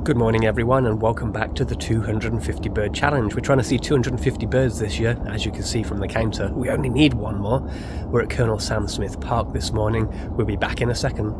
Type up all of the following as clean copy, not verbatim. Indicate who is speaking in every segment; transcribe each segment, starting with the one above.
Speaker 1: Good morning everyone and welcome back to the 250 bird challenge. We're trying to see 250 birds this year, as you can see from the counter. We only need one more. We're at Colonel Sam Smith Park this morning. We'll be back in a second.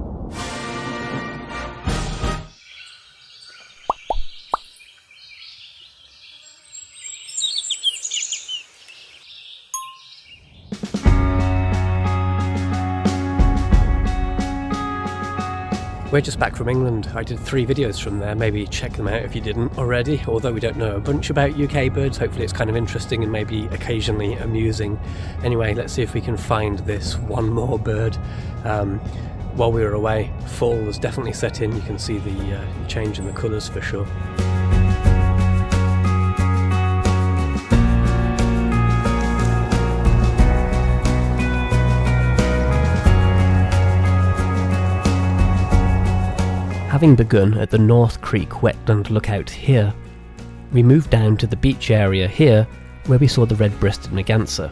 Speaker 1: We're just back from England. I did 3 videos from there, maybe check them out if you didn't already, although we don't know a bunch about UK birds. Hopefully it's kind of interesting and maybe occasionally amusing. Anyway, let's see if we can find this one more bird. While we were away, fall was definitely set in. You can see the change in the colours for sure. Having begun at the North Creek Wetland Lookout here, we moved down to the beach area here where we saw the red-breasted merganser.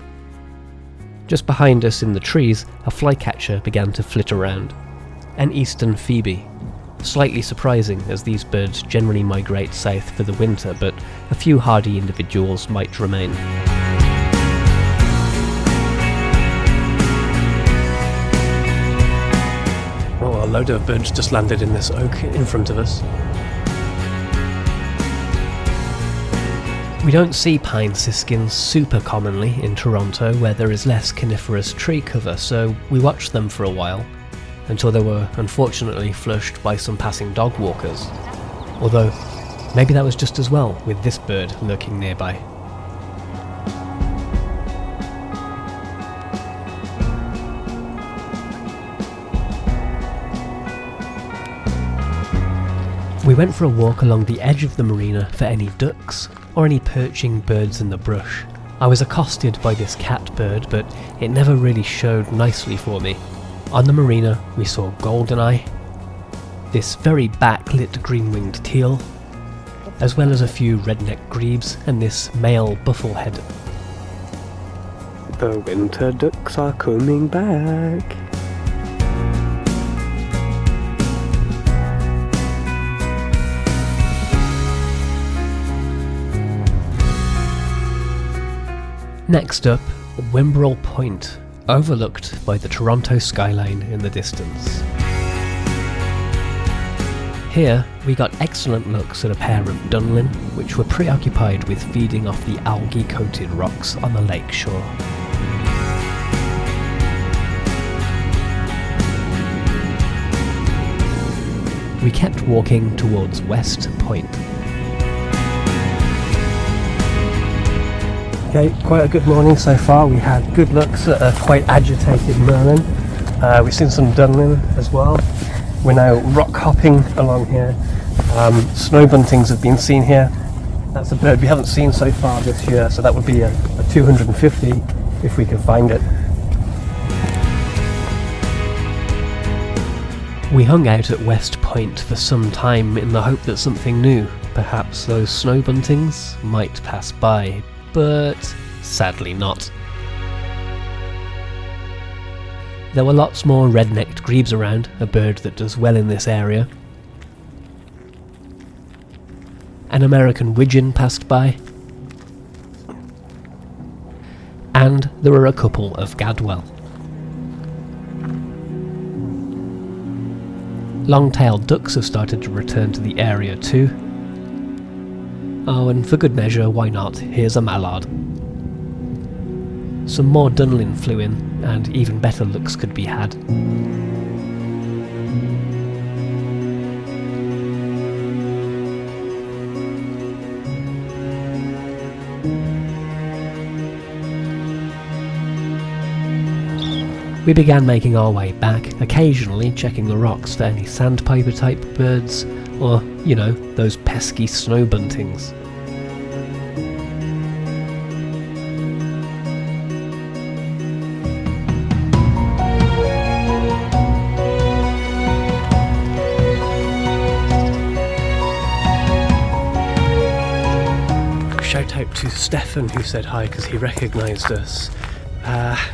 Speaker 1: Just behind us in the trees, a flycatcher began to flit around. An eastern phoebe. Slightly surprising as these birds generally migrate south for the winter, but a few hardy individuals might remain. A load of birds just landed in this oak in front of us. We don't see pine siskins super commonly in Toronto, where there is less coniferous tree cover, so we watched them for a while, until they were unfortunately flushed by some passing dog walkers. Although, maybe that was just as well with this bird lurking nearby. We went for a walk along the edge of the marina for any ducks or any perching birds in the brush. I was accosted by this catbird, but it never really showed nicely for me. On the marina we saw goldeneye, this very backlit green-winged teal, as well as a few redneck grebes and this male bufflehead. The winter ducks are coming back. Next up, Wimbrel Point, overlooked by the Toronto skyline in the distance. Here, we got excellent looks at a pair of dunlin, which were preoccupied with feeding off the algae-coated rocks on the lake shore. We kept walking towards West Point. Okay, quite a good morning so far. We had good looks at a quite agitated merlin. We've seen some dunlin as well. We're now rock hopping along here. Snow buntings have been seen here. That's a bird we haven't seen so far this year, so that would be a 250 if we could find it. We hung out at West Point for some time in the hope that something new, perhaps those snow buntings, might pass by. But sadly not. There were lots more red-necked grebes around, a bird that does well in this area. An American widgeon passed by. And there were a couple of gadwall. Long-tailed ducks have started to return to the area too. Oh, and for good measure, why not? Here's a mallard. Some more dunlin flew in, and even better looks could be had. We began making our way back, occasionally checking the rocks for any sandpiper type birds, or, you know, those pesky snow buntings. Shout out to Stefan who said hi because he recognised us.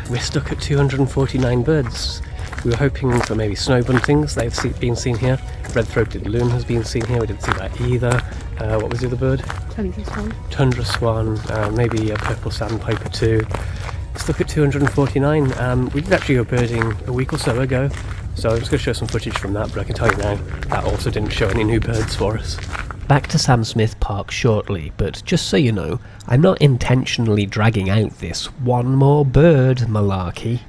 Speaker 1: We're stuck at 249 birds. We were hoping for maybe snow buntings, been seen here. Red-throated loon has been seen here, we didn't see that either. What was the other bird?
Speaker 2: Tundra swan.
Speaker 1: Tundra swan, maybe a purple sandpiper too. Stuck at 249. We did actually go birding a week or so ago, so I'm just going to show some footage from that, but I can tell you now, that also didn't show any new birds for us. Back to Sam Smith Park shortly, but just so you know, I'm not intentionally dragging out this one more bird malarkey.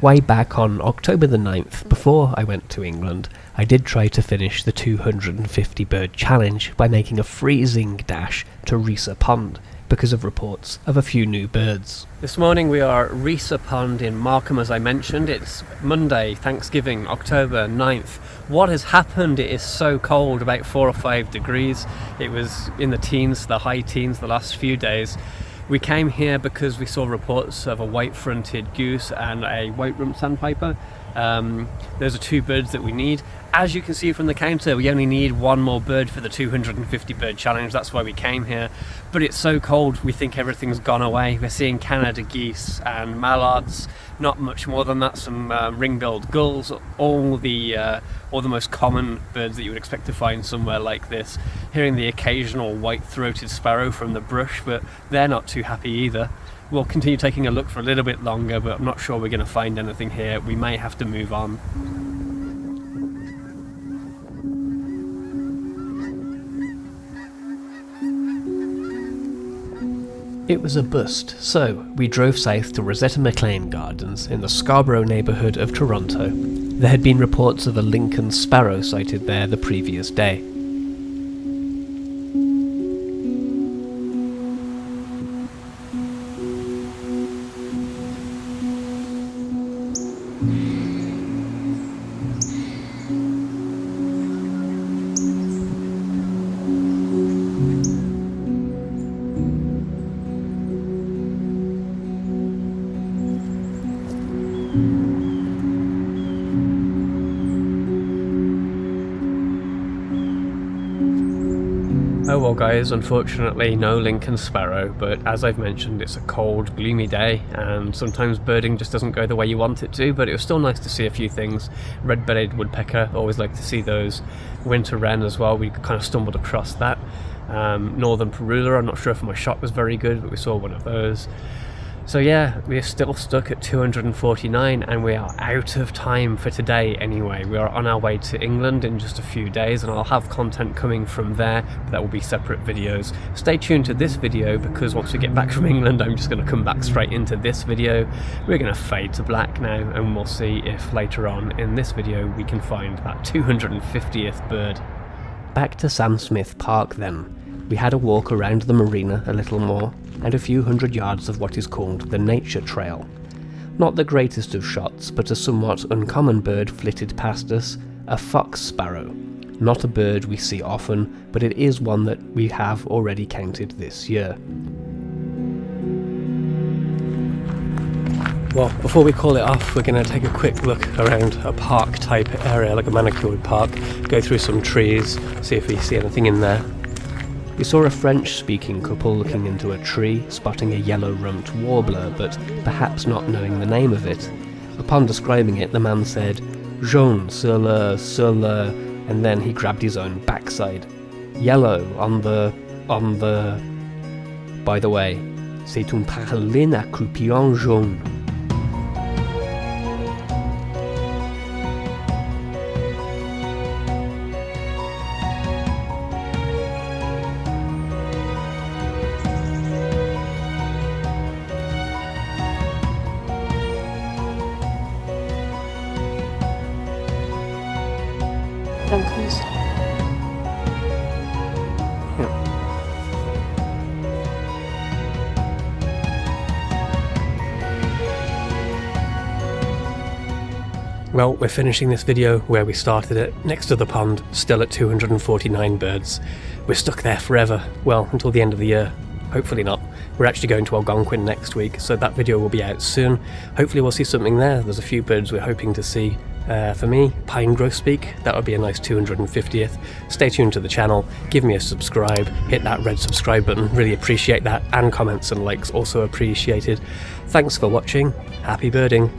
Speaker 1: Way back on October the 9th, before I went to England, I did try to finish the 250 bird challenge by making a freezing dash to Risa Pond, because of reports of a few new birds. This morning we are at Risa Pond in Markham, as I mentioned. It's Monday, Thanksgiving, October 9th. What has happened? It is so cold, about 4 or 5 degrees. It was in the teens, the high teens, the last few days. We came here because we saw reports of a white-fronted goose and a white-rumped sandpiper. Those are 2 birds that we need. As you can see from the counter, we only need 1 more bird for the 250 bird challenge. That's why we came here. But it's so cold, we think everything's gone away. We're seeing Canada geese and mallards, not much more than that, some ring-billed gulls, all the most common birds that you would expect to find somewhere like this. Hearing the occasional white-throated sparrow from the brush, but they're not too happy either. We'll continue taking a look for a little bit longer, but I'm not sure we're going to find anything here. We may have to move on. It was a bust, so we drove south to Rosetta McLean Gardens in the Scarborough neighbourhood of Toronto. There had been reports of a Lincoln sparrow sighted there the previous day. Oh well guys, unfortunately no Lincoln sparrow, but as I've mentioned, it's a cold, gloomy day and sometimes birding just doesn't go the way you want it to, but it was still nice to see a few things. Red-bellied woodpecker, always like to see those. Winter wren as well, we kind of stumbled across that. Northern parula, I'm not sure if my shot was very good, but we saw one of those. So yeah, we're still stuck at 249 and we are out of time for today anyway. We are on our way to England in just a few days and I'll have content coming from there, but that will be separate videos. Stay tuned to this video because once we get back from England, I'm just going to come back straight into this video. We're going to fade to black now and we'll see if later on in this video we can find that 250th bird. Back to Sam Smith Park then. We had a walk around the marina a little more, and a few hundred yards of what is called the Nature Trail. Not the greatest of shots, but a somewhat uncommon bird flitted past us, a fox sparrow. Not a bird we see often, but it is one that we have already counted this year. Well, before we call it off, we're going to take a quick look around a park type area, like a manicured park, go through some trees, see if we see anything in there. We saw a French-speaking couple looking into a tree, spotting a yellow-rumped warbler, but perhaps not knowing the name of it. Upon describing it, the man said, "Jaune sur le," and then he grabbed his own backside. Yellow on the... By the way, c'est un parlin à croupillon jaune.
Speaker 2: Dunkers.
Speaker 1: Yeah. Well, we're finishing this video where we started it, next to the pond, still at 249 birds. We're stuck there forever, well, until the end of the year. Hopefully not. We're actually going to Algonquin next week, so that video will be out soon. Hopefully we'll see something there. There's a few birds we're hoping to see. For me, pine grosbeak, that would be a nice 250th. Stay tuned to the channel, give me a subscribe, hit that red subscribe button, really appreciate that, and comments and likes also appreciated. Thanks for watching, happy birding.